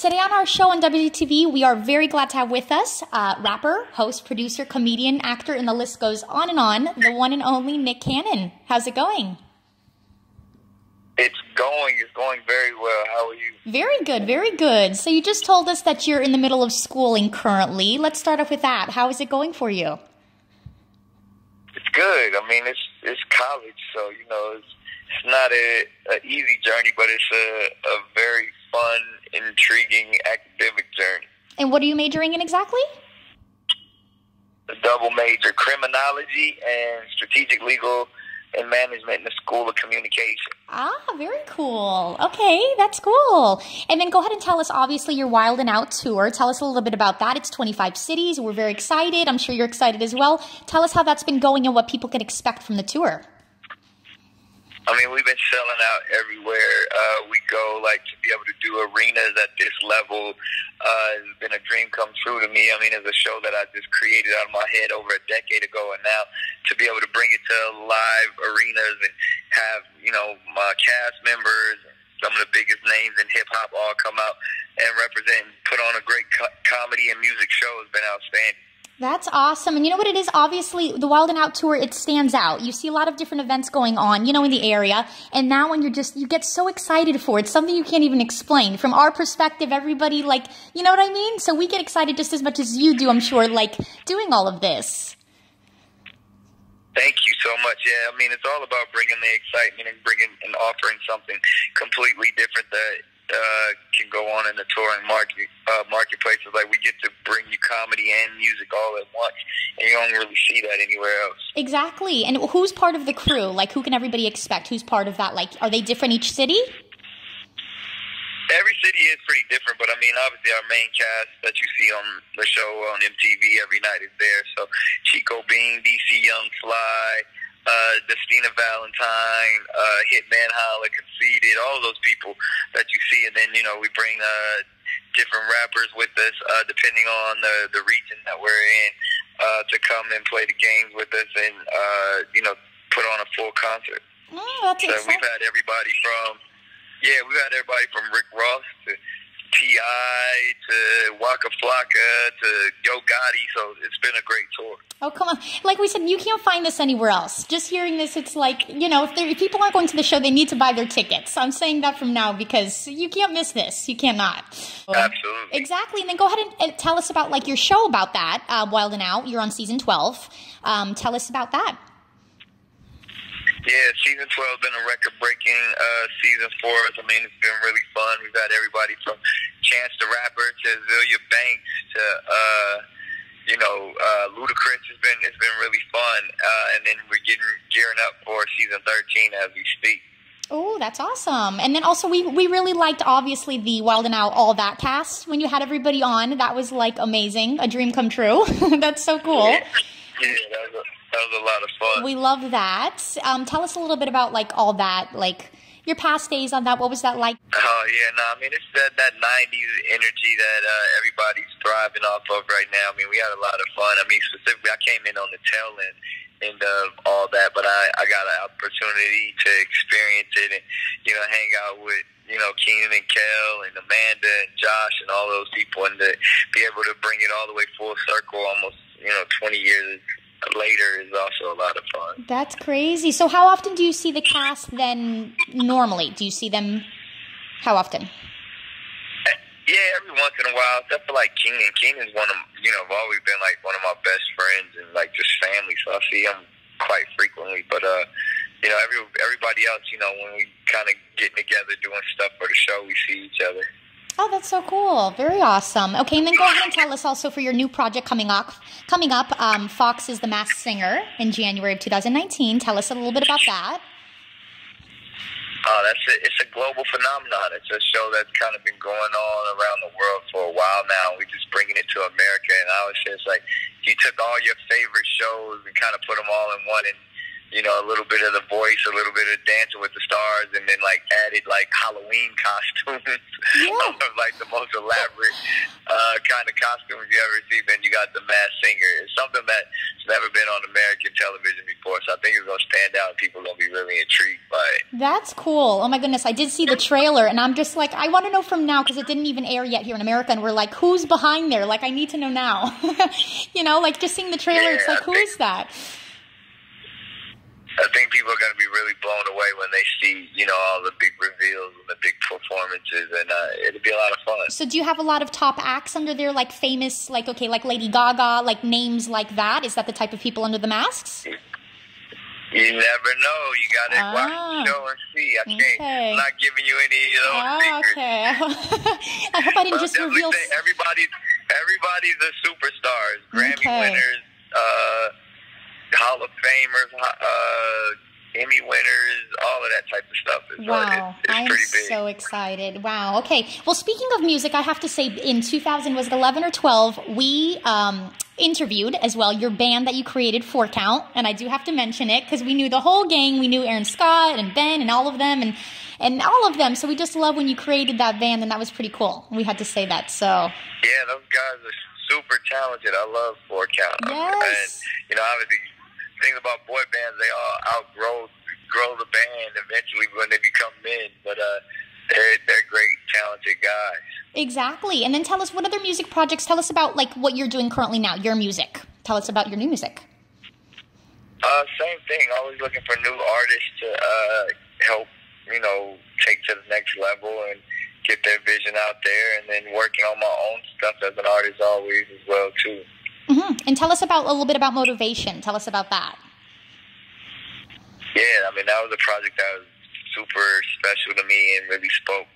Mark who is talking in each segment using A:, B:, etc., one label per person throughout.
A: Today on our show on WGTV, we are very glad to have with us rapper, host, producer, comedian, actor, and the list goes on, the one and only Nick Cannon. How's it going?
B: It's going very well. How are you?
A: Very good, very good. So you just told us that you're in the middle of schooling currently. Let's start off with that. How is it going for you?
B: It's good. I mean, it's college, so, you know, it's not an easy journey, but it's a very fun, intriguing academic journey.
A: And what are you majoring in exactly?
B: A double major, criminology and strategic legal and management in the School of Communication.
A: Ah, very cool. Okay, that's cool. And then go ahead and tell us, obviously, your Wild and Out tour. Tell us a little bit about that. It's 25 cities. We're very excited. I'm sure you're excited as well. Tell us how that's been going and what people can expect from the tour.
B: I mean, we've been selling out everywhere we go. Like, to be able to do arenas at this level has been a dream come true to me. I mean, it's a show that I just created out of my head over a decade ago, and now to be able to bring it to live arenas and have, you know, my cast members, some of the biggest names in hip-hop all come out and represent and put on a great comedy and music show has been outstanding.
A: That's awesome. And you know what it is? Obviously, the Wild and Out tour, it stands out. You see a lot of different events going on, you know, in the area. And now when you get so excited for it, something you can't even explain. From our perspective, everybody, like, you know what I mean? So we get excited just as much as you do, I'm sure, like, doing all of this.
B: Thank you so much. Yeah, I mean, it's all about bringing the excitement and bringing and offering something completely different that can go on in the touring marketplaces. Like, we get to bring you comedy and music all at once, and you don't really see that anywhere else.
A: Exactly. And who's part of the crew? Like, who can everybody expect? Who's part of that? Like, are they different each city?
B: Every city is pretty different, but I mean, obviously our main cast that you see on the show on MTV every night is there. So Chico Bean, DC Young Fly, Destina Valentine, Hitman Holla, Conceited, all those people that you see. And then, you know, we bring different rappers with us, depending on the region that we're in, to come and play the games with us and, you know, put on a full concert.
A: That's
B: so
A: exciting.
B: we've had everybody from Rick Ross to T.I. to Waka Flocka to Yo Gotti, so it's been a great tour.
A: Oh, come on. Like we said, you can't find this anywhere else. Just hearing this, it's like, you know, if people aren't going to the show, they need to buy their tickets. I'm saying that from now because you can't miss this. You cannot.
B: Absolutely.
A: Exactly. And then go ahead and tell us about, like, your show about that, Wild and Out. You're on season 12. Tell us about that.
B: Yeah, season 12 has been a record-breaking season for us. I mean, it's been really fun. We've had everybody from Chance the Rapper to Azealia Banks to, you know, Ludacris. It's been really fun. And then we're gearing up for season 13 as we speak.
A: Oh, that's awesome. And then also we really liked, obviously, the Wild and Out, all that cast. When you had everybody on, that was, like, amazing. A dream come true. That's so cool.
B: Yeah, that was a lot of fun.
A: We love that. Tell us a little bit about, like, all that, like, your past days on that. What was that like?
B: Oh, yeah, no, I mean, it's that 90s energy that everybody's thriving off of right now. I mean, we had a lot of fun. I mean, specifically, I came in on the tail end of all that, but I got an opportunity to experience it and, you know, hang out with, you know, Keenan and Kel and Amanda and Josh and all those people, and to be able to bring it all the way full circle almost, you know, 20 years later is also a lot of fun. That's
A: crazy. So how often do you see the cast then normally? Do you see them, how often?
B: Yeah, every once in a while, except for like Keenan. Keenan's one of, you know, always been like one of my best friends and like just family, so I see him quite frequently. But, you know, everybody else, you know, when we kind of get together doing stuff for the show, we see each other.
A: Oh, that's so cool. Very awesome. Okay, and then go ahead and tell us also for your new project coming up, Fox is the Masked Singer in January of 2019. Tell us a little bit about that.
B: That's it. It's a global phenomenon. It's a show that's kind of been going on around the world for a while now. We're just bringing it to America, and I always say it's like you took all your favorite shows and kind of put them all in one, and, a little bit of The Voice, a little bit of Dancing with the Stars, and then like added like Halloween costumes, like the most elaborate kind of costumes you ever see. Then you got The Masked Singer. It's something that's never been on American television before, so I think it's gonna stand out. And people are gonna be really intrigued by it.
A: That's cool. Oh my goodness, I did see the trailer, and I'm just like, I want to know from now because it didn't even air yet here in America, and we're like, who's behind there? Like, I need to know now. Like just seeing the trailer, it's like, who is that?
B: I think people are going to be really blown away when they see, all the big reveals and the big performances, and it'll be a lot of fun.
A: So do you have a lot of top acts under there, like famous, like Lady Gaga, like names like that? Is that the type of people under the masks?
B: You never know. You got to watch the show and see. I'm not giving you any of those secrets.
A: Okay. I hope I didn't just reveal.
B: Everybody's a superstars, Grammy winners, Hall of Famers, Emmy winners, all of that type of stuff.
A: Wow, I'm so excited. Wow. Okay. Well, speaking of music, I have to say in 2011 or 12, we interviewed as well your band that you created, 4 Count, and I do have to mention it because we knew the whole gang. We knew Aaron Scott and Ben and all of them and all of them. So we just love when you created that band, and that was pretty cool. We had to say that. So
B: yeah, those guys are super talented. I love 4 Count.
A: Yes.
B: And obviously, the thing about boy bands, they all outgrow the band eventually when they become men. But they're great, talented guys.
A: Exactly. And then tell us, what other music projects? Tell us about like what you're doing currently now. Your music. Tell us about your new music.
B: Same thing. Always looking for new artists to help, take to the next level and get their vision out there. And then working on my own stuff as an artist always as well too.
A: Mm-hmm. And tell us about a little bit about Motivation. Tell us about that.
B: Yeah, that was a project that was super special to me and really spoke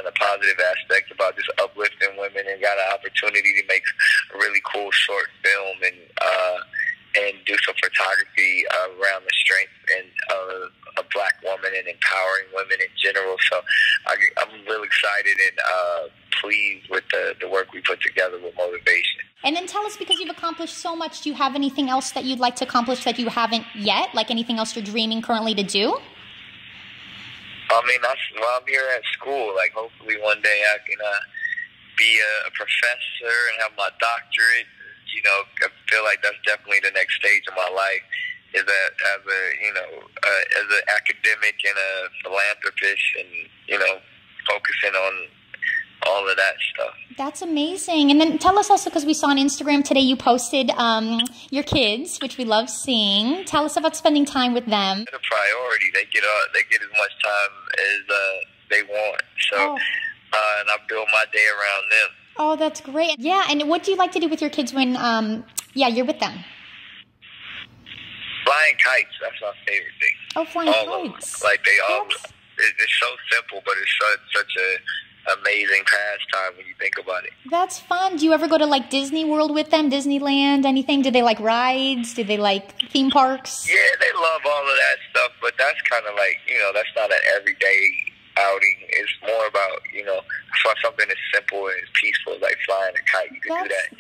B: the positive aspects about just uplifting women, and got an opportunity to make a really cool short film and do some photography around the strength and a black woman and empowering women in general. So I'm really excited and pleased with the work we put together with Motivation.
A: And then tell us, because you've accomplished so much, do you have anything else that you'd like to accomplish that you haven't yet? Like anything else you're dreaming currently to do?
B: While I'm here at school, like hopefully one day I can be a professor and have my doctorate. I feel like that's definitely the next stage of my life, is that as an academic and a philanthropist, and focusing on all of that stuff. That's
A: amazing. And then tell us also, because we saw on Instagram today you posted your kids, which we love seeing. Tell us about spending time with them.
B: It's a priority. They get as much time as they want. So, and I build my day around them.
A: Oh, that's great. Yeah, and what do you like to do with your kids when you're with them?
B: Flying kites. That's my favorite thing.
A: Oh, flying kites.
B: Like it's so simple, but it's such a amazing pastime when you think about it.
A: That's fun. Do you ever go to like Disney World with them? Disneyland? Anything? Do they like rides? Do they like theme parks?
B: Yeah, they love all of that stuff, but that's kind of like, that's not an everyday outing. It's more about, something as simple and as peaceful as like flying a kite. You can do that.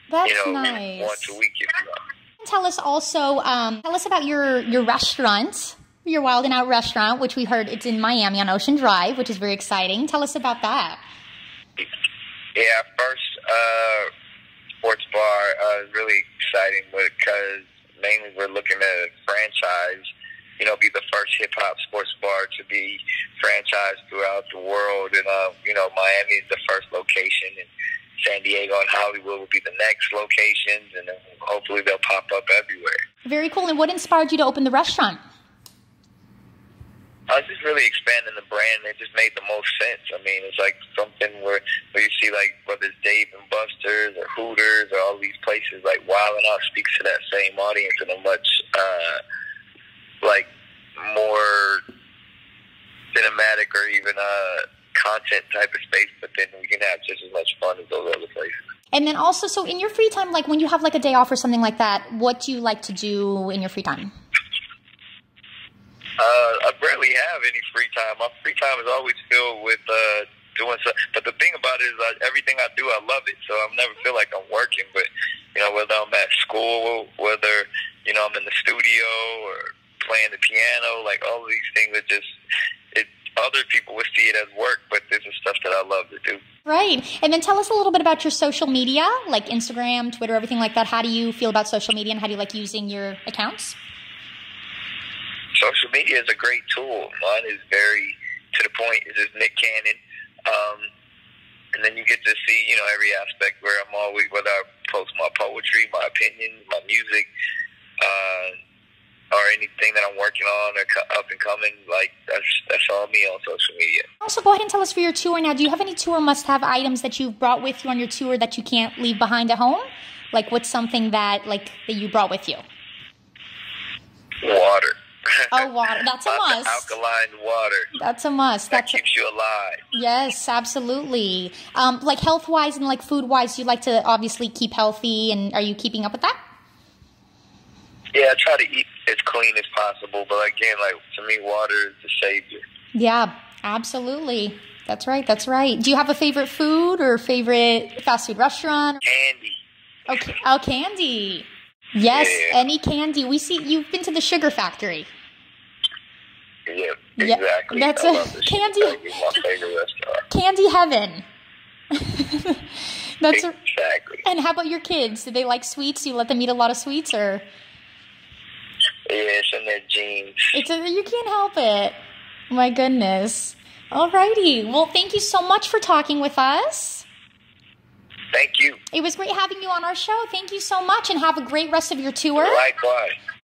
A: That's nice.
B: Once a week if you want.
A: Tell us also, about your restaurant. Your Wild and Out restaurant, which we heard it's in Miami on Ocean Drive, which is very exciting. Tell us about that.
B: Yeah, first sports bar is really exciting because mainly we're looking at franchise, be the first hip-hop sports bar to be franchised throughout the world. And, Miami is the first location, and San Diego and Hollywood will be the next locations, and then hopefully they'll pop up everywhere.
A: Very cool. And what inspired you to open the restaurant?
B: I was just really expanding the brand. It just made the most sense. It's like something where you see, like, whether it's Dave and Buster's or Hooters or all these places, like Wild 'N Out speaks to that same audience in a much, more cinematic or even content type of space, but then we can have just as much fun as those other places.
A: And then also, so in your free time, like when you have like a day off or something like that, what do you like to do in your free time?
B: I rarely have any free time. My free time is always filled with doing stuff. But the thing about it is everything I do, I love it. So I never feel like I'm working. But, whether I'm at school, whether, I'm in the studio or playing the piano, like all of these things are just, other people would see it as work, but this is stuff that I love to do.
A: Right. And then tell us a little bit about your social media, like Instagram, Twitter, everything like that. How do you feel about social media, and how do you like using your accounts?
B: Social media is a great tool. Mine is very to the point. It's just Nick Cannon. And then you get to see, you know, every aspect where I'm always, whether I post my poetry, my opinions, my music, or anything that I'm working on or up and coming, like that's all me on social media.
A: Also, go ahead and tell us for your tour now. Do you have any tour must-have items that you've brought with you on your tour that you can't leave behind at home? Like, what's something that you brought with you?
B: Water.
A: Oh, water. That's a must.
B: Alkaline water.
A: That's a must.
B: That keeps you alive.
A: Yes, absolutely. Like health-wise and like food-wise, you like to obviously keep healthy, and are you keeping up with that?
B: Yeah, I try to eat as clean as possible, but again, like to me, water is the savior.
A: Yeah, absolutely. That's right. That's right. Do you have a favorite food or favorite fast food restaurant?
B: Candy.
A: Okay. Oh, candy. Yes, yeah. Any candy. We see you've been to the Sugar Factory.
B: Yeah, exactly.
A: Yeah, that's candy.
B: My favorite restaurant.
A: Candy heaven. That's
B: exactly.
A: And how about your kids? Do they like sweets? Do you let them eat a lot of sweets, or?
B: Yeah, it's in their genes.
A: You can't help it. My goodness. Alrighty. Well, thank you so much for talking with us.
B: Thank you.
A: It was great having you on our show. Thank you so much, and have a great rest of your tour.
B: Likewise.